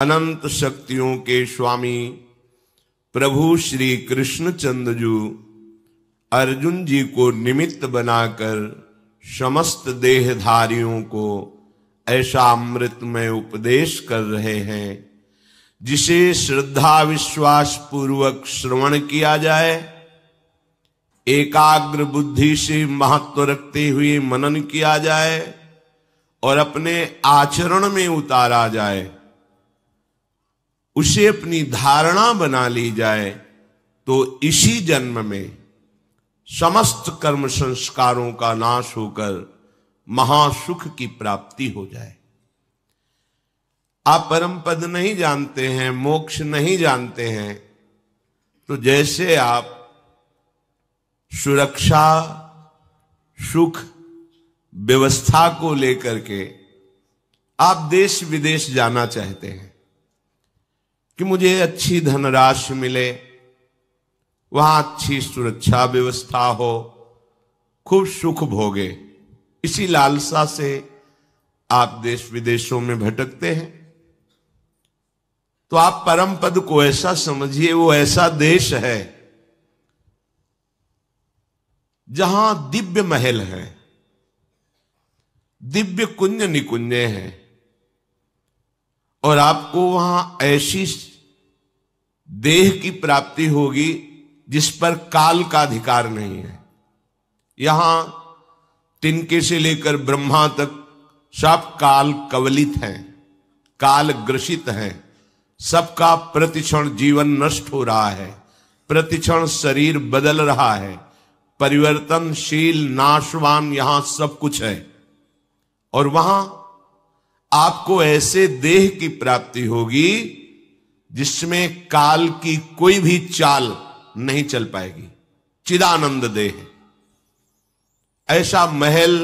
अनंत शक्तियों के स्वामी प्रभु श्री कृष्णचंद्र जी अर्जुन जी को निमित्त बनाकर समस्त देहधारियों को ऐसा अमृतमय उपदेश कर रहे हैं जिसे श्रद्धा विश्वास पूर्वक श्रवण किया जाए, एकाग्र बुद्धि से महत्व रखते हुए मनन किया जाए और अपने आचरण में उतारा जाए, उसे अपनी धारणा बना ली जाए तो इसी जन्म में समस्त कर्म संस्कारों का नाश होकर महासुख की प्राप्ति हो जाए। आप परम पद नहीं जानते हैं, मोक्ष नहीं जानते हैं, तो जैसे आप सुरक्षा सुख व्यवस्था को लेकर के आप देश विदेश जाना चाहते हैं कि मुझे अच्छी धनराशि मिले, वहां अच्छी सुरक्षा व्यवस्था हो, खूब सुख भोगे, इसी लालसा से आप देश विदेशों में भटकते हैं। तो आप परम पद को ऐसा समझिए, वो ऐसा देश है जहां दिव्य महल है, दिव्य कुंज निकुंज है, और आपको वहां ऐसी देह की प्राप्ति होगी जिस पर काल का अधिकार नहीं है। यहां तिनके से लेकर ब्रह्मा तक सब काल कवलित हैं, काल ग्रसित हैं, सबका प्रतिक्षण जीवन नष्ट हो रहा है, प्रतिक्षण शरीर बदल रहा है, परिवर्तनशील नाशवान यहां सब कुछ है। और वहां आपको ऐसे देह की प्राप्ति होगी जिसमें काल की कोई भी चाल नहीं चल पाएगी, चिदानंद देह, ऐसा महल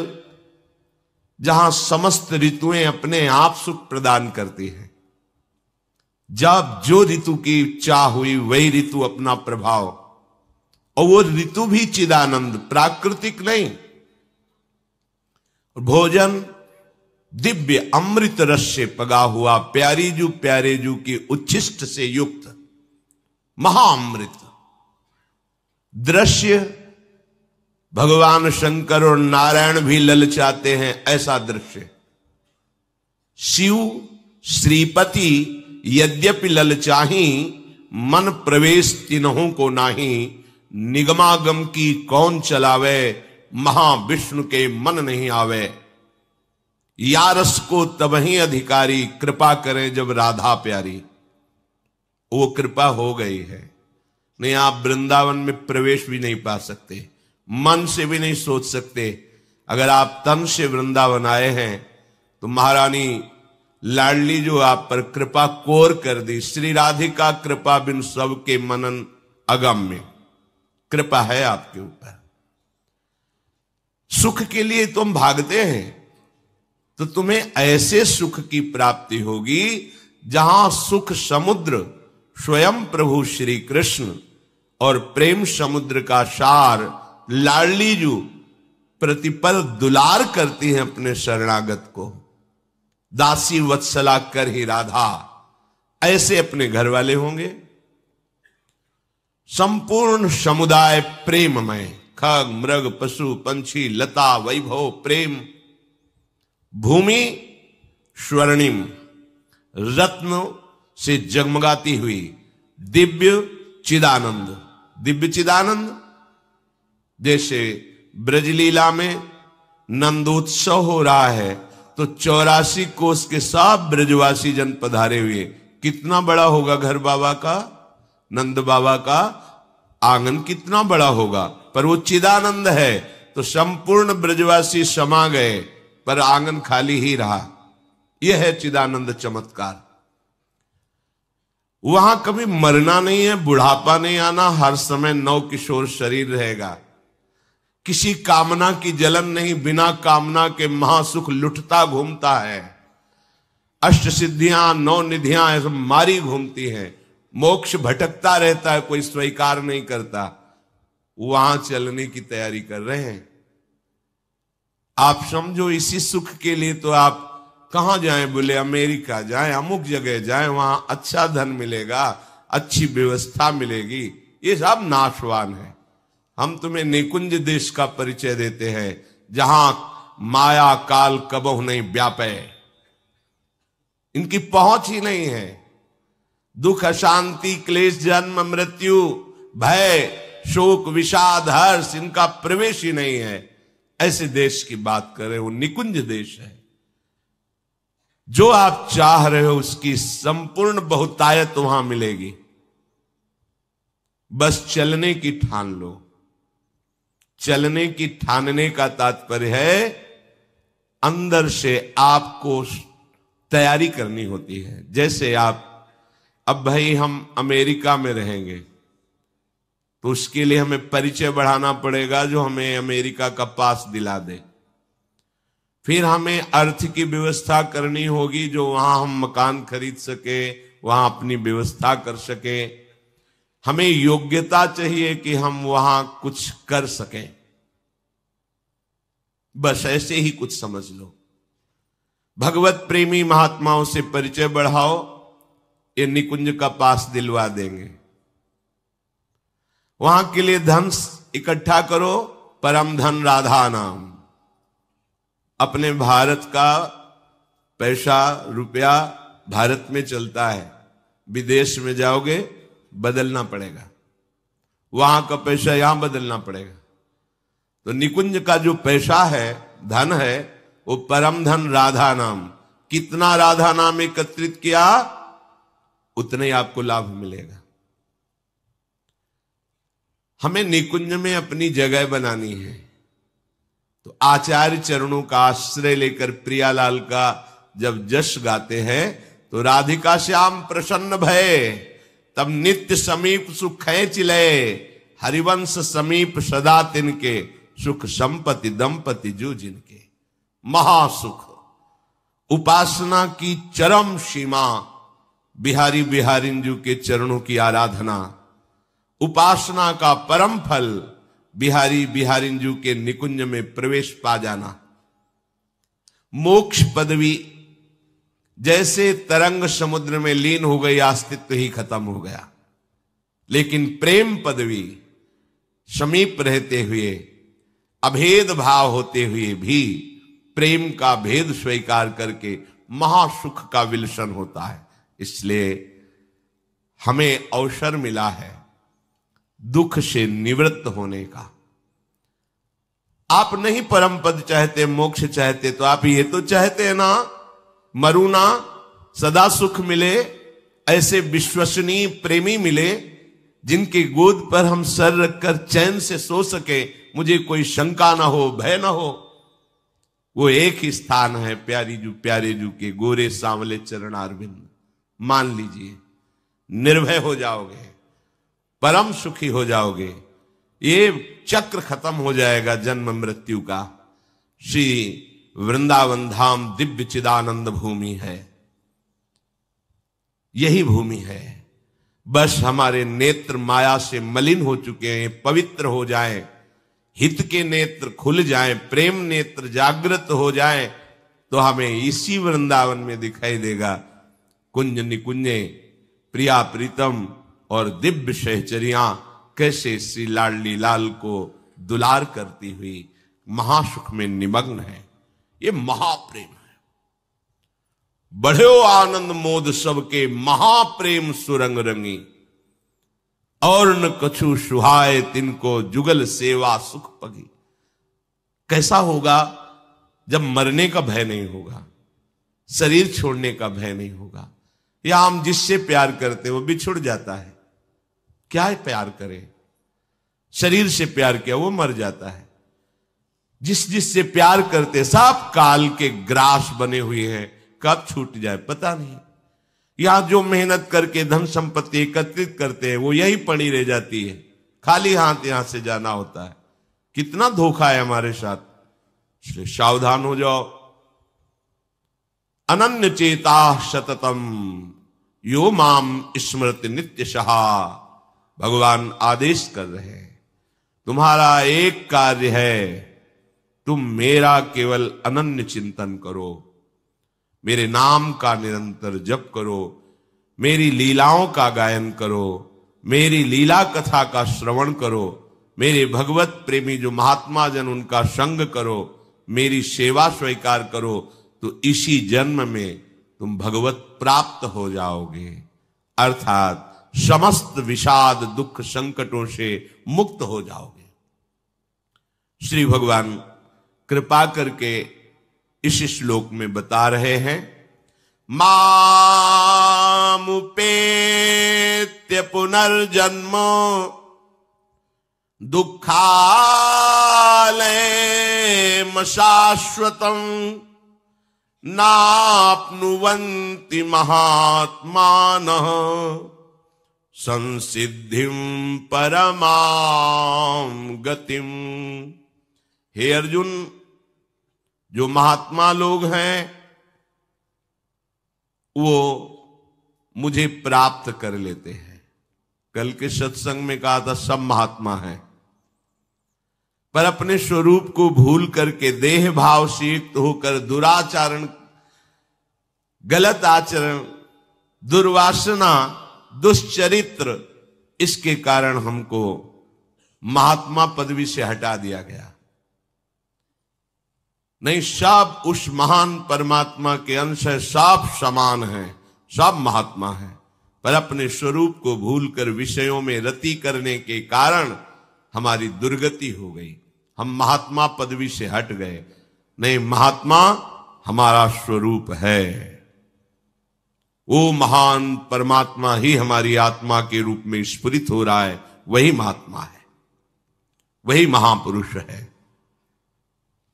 जहां समस्त ऋतुएं अपने आप सुख प्रदान करती हैं। जब जो ऋतु की चाह हुई वही ऋतु अपना प्रभाव, और वो ऋतु भी चिदानंद, प्राकृतिक नहीं। भोजन दिव्य अमृत रस से पगा हुआ, प्यारी जू प्यारे जू की उच्छिष्ट से युक्त महाअमृत दृश्य भगवान शंकर और नारायण भी ललचाते हैं, ऐसा दृश्य। शिव श्रीपति यद्यपि ललचाही, मन प्रवेश तिन्हों को नाही, निगमागम की कौन चलावे, महाविष्णु के मन नहीं आवे। यारस को तबही अधिकारी, कृपा करें जब राधा प्यारी। वो कृपा हो गई है, नहीं आप वृंदावन में प्रवेश भी नहीं पा सकते, मन से भी नहीं सोच सकते। अगर आप तन से वृंदावन आए हैं तो महारानी लाडली जो आप पर कृपा कोर कर दी, श्री राधिका कृपा बिन सबके मनन अगम्य, कृपा है आपके ऊपर। सुख के लिए तुम भागते हैं तो तुम्हें ऐसे सुख की प्राप्ति होगी जहां सुख समुद्र स्वयं प्रभु श्री कृष्ण और प्रेम समुद्र का सार लाडली जू प्रतिपल दुलार करती हैं अपने शरणागत को। दासी वत्सला कर ही राधा, ऐसे अपने घर वाले होंगे। संपूर्ण समुदाय प्रेममय, खग मृग पशु पंछी लता वैभव प्रेम, भूमि स्वर्णिम रत्न से जगमगाती हुई दिव्य चिदानंद, दिव्य चिदानंद। जैसे ब्रजलीला में नंदोत्सव हो रहा है तो 84 कोस के सब ब्रजवासी जन पधारे हुए, कितना बड़ा होगा घर बाबा का, नंद बाबा का आंगन कितना बड़ा होगा, पर वो चिदानंद है तो संपूर्ण ब्रजवासी समा गए पर आंगन खाली ही रहा। यह है चिदानंद चमत्कार। वहां कभी मरना नहीं है, बुढ़ापा नहीं आना, हर समय नव किशोर शरीर रहेगा। किसी कामना की जलन नहीं, बिना कामना के महासुख लुटता घूमता है। अष्ट सिद्धियां नौ निधियां ऐसे मारी घूमती हैं, मोक्ष भटकता रहता है, कोई स्वीकार नहीं करता। वहां चलने की तैयारी कर रहे हैं। आप समझो इसी सुख के लिए तो आप कहां जाएं? बोले अमेरिका जाएं, अमुक जगह जाएं, वहां अच्छा धन मिलेगा, अच्छी व्यवस्था मिलेगी। ये सब नाशवान है। हम तुम्हें निकुंज देश का परिचय देते हैं, जहां माया काल कबहु नहीं व्यापे, इनकी पहुंच ही नहीं है। दुख अशांति क्लेश जन्म मृत्यु भय शोक विषाद हर्ष, इनका प्रवेश ही नहीं है। ऐसे देश की बात करें, वो निकुंज देश है। जो आप चाह रहे हो उसकी संपूर्ण बहुतायत वहां मिलेगी। बस चलने की ठान लो। चलने की ठानने का तात्पर्य है अंदर से आपको तैयारी करनी होती है। जैसे आप अब भाई हम अमेरिका में रहेंगे तो उसके लिए हमें परिचय बढ़ाना पड़ेगा, जो हमें अमेरिका का पास दिला दे। फिर हमें अर्थ की व्यवस्था करनी होगी, जो वहां हम मकान खरीद सके, वहां अपनी व्यवस्था कर सके। हमें योग्यता चाहिए कि हम वहां कुछ कर सकें। बस ऐसे ही कुछ समझ लो। भगवत प्रेमी महात्माओं से परिचय बढ़ाओ, ये निकुंज का पास दिलवा देंगे। वहां के लिए धन इकट्ठा करो, परम धन राधा नाम। अपने भारत का पैसा रुपया भारत में चलता है, विदेश में जाओगे बदलना पड़ेगा, वहां का पैसा यहां बदलना पड़ेगा। तो निकुंज का जो पैसा है, धन है, वो परम धन राधा नाम। कितना राधा नाम एकत्रित किया उतने आपको लाभ मिलेगा। हमें निकुंज में अपनी जगह बनानी है, तो आचार्य चरणों का आश्रय लेकर प्रियालाल का जब जश गाते हैं तो राधिका श्याम प्रसन्न भय, तब नित्य समीप सुख खेच ले, हरिवंश समीप सदा तिनके, सुख संपत्ति दंपति जो जिनके। महासुख, उपासना की चरम सीमा, बिहारी बिहारिंजू के चरणों की आराधना। उपासना का परम फल बिहारी बिहारिंजू के निकुंज में प्रवेश पा जाना। मोक्ष पदवी जैसे तरंग समुद्र में लीन हो गई, अस्तित्व ही खत्म हो गया। लेकिन प्रेम पदवी समीप रहते हुए, अभेद भाव होते हुए भी प्रेम का भेद स्वीकार करके महासुख का विलसन होता है। इसलिए हमें अवसर मिला है दुख से निवृत्त होने का। आप नहीं परम पद चाहते, मोक्ष चाहते, तो आप ये तो चाहते हैं ना, मरू ना, सदा सुख मिले, ऐसे विश्वसनीय प्रेमी मिले जिनके गोद पर हम सर रखकर चैन से सो सके, मुझे कोई शंका ना हो, भय ना हो। वो एक ही स्थान है, प्यारे जू के गोरे सांवले चरण अरविंद। मान लीजिए, निर्भय हो जाओगे, परम सुखी हो जाओगे। ये चक्र खत्म हो जाएगा जन्म मृत्यु का। श्री वृंदावन धाम दिव्य चिदानंद भूमि है, यही भूमि है। बस हमारे नेत्र माया से मलिन हो चुके हैं, पवित्र हो जाएं, हित के नेत्र खुल जाएं, प्रेम नेत्र जागृत हो जाएं, तो हमें इसी वृंदावन में दिखाई देगा कुंज निकुंजे, प्रिया प्रीतम और दिव्य सहचरियां कैसे श्री लाडली लाल को दुलार करती हुई महासुख में निमग्न है। ये महाप्रेम है। बढ़ो आनंद मोद सबके, महाप्रेम सुरंग रंगी, और न कछु सुहाए तिनको, जुगल सेवा सुख पगी। कैसा होगा जब मरने का भय नहीं होगा, शरीर छोड़ने का भय नहीं होगा। या हम जिससे प्यार करते वो बिछुड़ जाता है, क्या है प्यार करे? शरीर से प्यार किया वो मर जाता है। जिससे प्यार करते सब काल के ग्रास बने हुए हैं, कब छूट जाए पता नहीं। यहां जो मेहनत करके धन संपत्ति एकत्रित करते हैं वो यही पड़ी रह जाती है, खाली हाथ यहां से जाना होता है। कितना धोखा है हमारे साथ, इसलिए सावधान हो जाओ। अनन्य चेता सततम यो माम स्मृति नित्य सहा। भगवान आदेश कर रहे हैं, तुम्हारा एक कार्य है, तुम मेरा केवल अनन्य चिंतन करो, मेरे नाम का निरंतर जप करो, मेरी लीलाओं का गायन करो, मेरी लीला कथा का श्रवण करो, मेरे भगवत प्रेमी जो महात्मा जन उनका संग करो, मेरी सेवा स्वीकार करो, तो इसी जन्म में तुम भगवत प्राप्त हो जाओगे, अर्थात समस्त विषाद दुख संकटों से मुक्त हो जाओगे। श्री भगवान कृपा करके इस श्लोक में बता रहे हैं, मामुपेत्य पुनर्जन्म दुःखालयम शाश्वतम नाप्नुवन्ति महात्मानः संसिद्धिं परमां गतिम। हे अर्जुन, जो महात्मा लोग हैं वो मुझे प्राप्त कर लेते हैं। कल के सत्संग में कहा था सब महात्मा हैं, पर अपने स्वरूप को भूल करके देह भाव से युक्त होकर दुराचरण, गलत आचरण, दुर्वासना, दुष्चरित्र, इसके कारण हमको महात्मा पदवी से हटा दिया गया। नहीं, सब उस महान परमात्मा के अंश है, सब समान हैं, सब महात्मा हैं, पर अपने स्वरूप को भूलकर विषयों में रति करने के कारण हमारी दुर्गति हो गई, हम महात्मा पदवी से हट गए। नहीं, महात्मा हमारा स्वरूप है, वो महान परमात्मा ही हमारी आत्मा के रूप में स्फुरित हो रहा है, वही महात्मा है, वही महापुरुष है,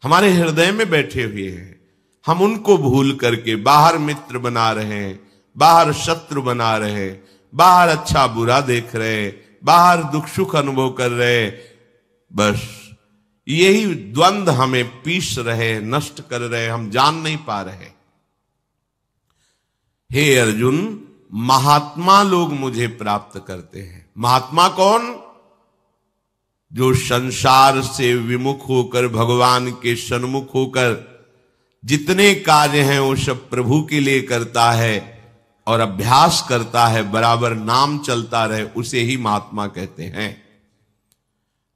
हमारे हृदय में बैठे हुए हैं। हम उनको भूल करके बाहर मित्र बना रहे हैं, बाहर शत्रु बना रहे, बाहर अच्छा बुरा देख रहे, बाहर दुख सुख अनुभव कर रहे। बस यही द्वंद्व हमें पीस रहे, नष्ट कर रहे, हम जान नहीं पा रहे। हे अर्जुन, महात्मा लोग मुझे प्राप्त करते हैं। महात्मा कौन? जो संसार से विमुख होकर भगवान के सन्मुख होकर जितने कार्य हैं वो सब प्रभु के लिए करता है और अभ्यास करता है, बराबर नाम चलता रहे, उसे ही महात्मा कहते हैं।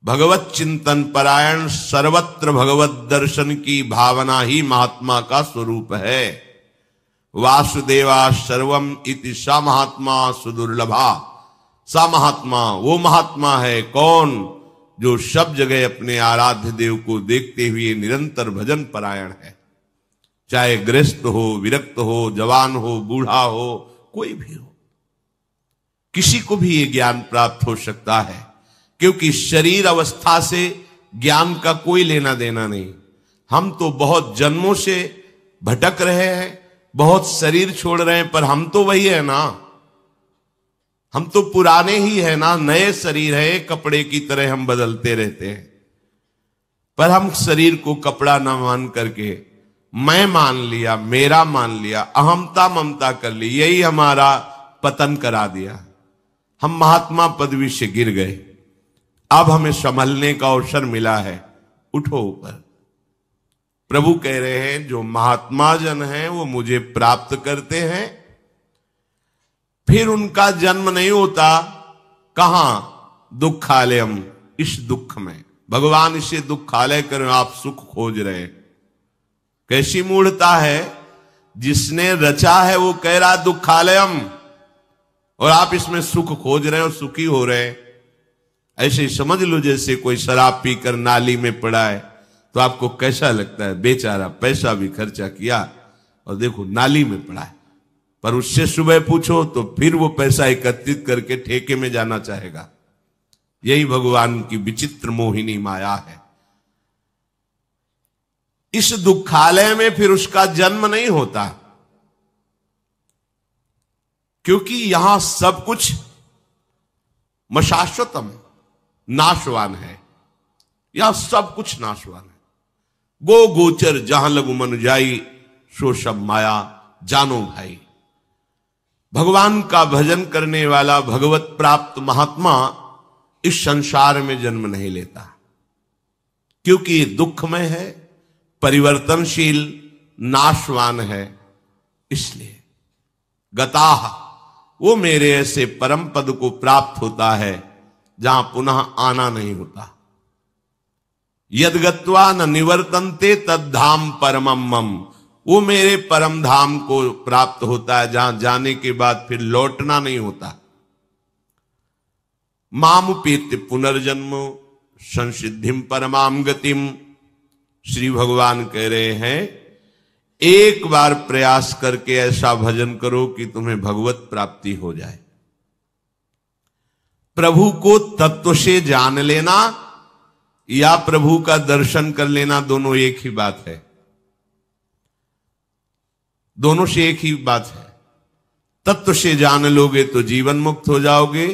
भगवत चिंतन परायण, सर्वत्र भगवत दर्शन की भावना ही महात्मा का स्वरूप है। वासुदेवा सर्वम इति सा महात्मा सुदुर्लभा। सा महात्मा वो महात्मा है कौन? जो सब जगह अपने आराध्य देव को देखते हुए निरंतर भजन परायण है। चाहे गृहस्थ हो, विरक्त हो, जवान हो, बूढ़ा हो, कोई भी हो, किसी को भी ये ज्ञान प्राप्त हो सकता है, क्योंकि शरीर अवस्था से ज्ञान का कोई लेना देना नहीं। हम तो बहुत जन्मों से भटक रहे हैं, बहुत शरीर छोड़ रहे हैं, पर हम तो वही है ना, हम तो पुराने ही है ना, नए शरीर है, कपड़े की तरह हम बदलते रहते हैं। पर हम शरीर को कपड़ा ना मान करके मैं मान लिया, मेरा मान लिया, अहमता ममता कर ली, यही हमारा पतन करा दिया। हम महात्मा पदवी से गिर गए, अब हमें संभलने का अवसर मिला है, उठो ऊपर। प्रभु कह रहे हैं जो महात्मा जन हैं वो मुझे प्राप्त करते हैं, फिर उनका जन्म नहीं होता। कहां? दुखालयम, इस दुख में। भगवान इसे दुखालय करें, आप सुख खोज रहे हैं। कैसी मूढ़ता है, जिसने रचा है वो कह रहा दुखालयम और आप इसमें सुख खोज रहे हैं और सुखी हो रहे हैं। ऐसे ही समझ लो जैसे कोई शराब पीकर नाली में पड़ा है, तो आपको कैसा लगता है? बेचारा पैसा भी खर्चा किया और देखो नाली में पड़ा है, पर उससे सुबह पूछो तो फिर वो पैसा एकत्रित करके ठेके में जाना चाहेगा। यही भगवान की विचित्र मोहिनी माया है। इस दुखालय में फिर उसका जन्म नहीं होता, क्योंकि यहां सब कुछ मशाश्वतम, नाशवान है। यहां सब कुछ नाशवान है। गो गोचर जहां लगु मन जाई, सो सब माया जानो भाई। भगवान का भजन करने वाला भगवत प्राप्त महात्मा इस संसार में जन्म नहीं लेता, क्योंकि दुखमय है, परिवर्तनशील, नाशवान है। इसलिए गताह, वो मेरे ऐसे परम पद को प्राप्त होता है जहां पुनः आना नहीं होता। यद गत्वा न निवर्तन्ते तद्धाम परमम मम, वो मेरे परम धाम को प्राप्त होता है जहां जाने के बाद फिर लौटना नहीं होता। मामुपेत्य पुनर्जन्म संसिद्धिम परमाम गतिम, श्री भगवान कह रहे हैं एक बार प्रयास करके ऐसा भजन करो कि तुम्हें भगवत प्राप्ति हो जाए। प्रभु को तत्व से जान लेना या प्रभु का दर्शन कर लेना दोनों एक ही बात है, दोनों से एक ही बात है। तत्व से जान लोगे तो जीवन मुक्त हो जाओगे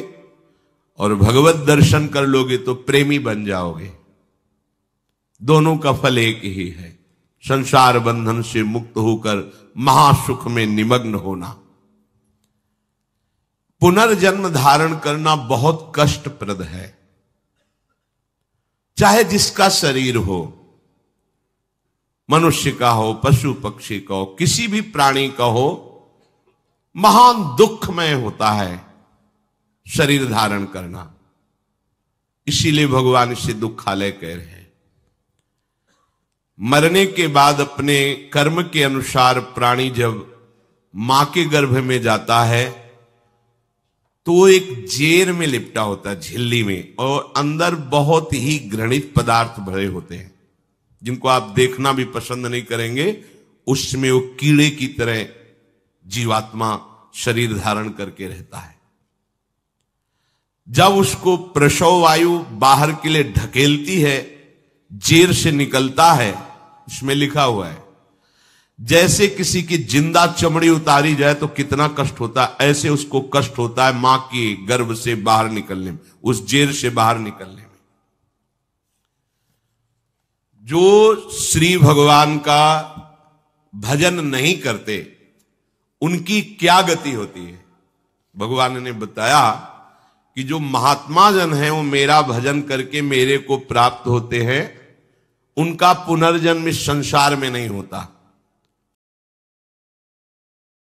और भगवत दर्शन कर लोगे तो प्रेमी बन जाओगे। दोनों का फल एक ही है, संसार बंधन से मुक्त होकर महासुख में निमग्न होना। पुनर्जन्म धारण करना बहुत कष्टप्रद है, चाहे जिसका शरीर हो, मनुष्य का हो, पशु पक्षी का हो, किसी भी प्राणी का हो, महान दुखमय होता है शरीर धारण करना। इसीलिए भगवान इसे दुखालय कह रहे हैं। मरने के बाद अपने कर्म के अनुसार प्राणी जब मां के गर्भ में जाता है तो वो एक जेर में लिपटा होता है, झिल्ली में, और अंदर बहुत ही घृणित पदार्थ भरे होते हैं जिनको आप देखना भी पसंद नहीं करेंगे। उसमें वो कीड़े की तरह जीवात्मा शरीर धारण करके रहता है। जब उसको प्रसव वायु बाहर के लिए ढकेलती है, जेर से निकलता है, इसमें लिखा हुआ है जैसे किसी की जिंदा चमड़ी उतारी जाए तो कितना कष्ट होता है, ऐसे उसको कष्ट होता है मां की गर्भ से बाहर निकलने में, उस जेर से बाहर निकलने में। जो श्री भगवान का भजन नहीं करते उनकी क्या गति होती है, भगवान ने बताया कि जो महात्मा जन हैं वो मेरा भजन करके मेरे को प्राप्त होते हैं, उनका पुनर्जन्म इस संसार में नहीं होता।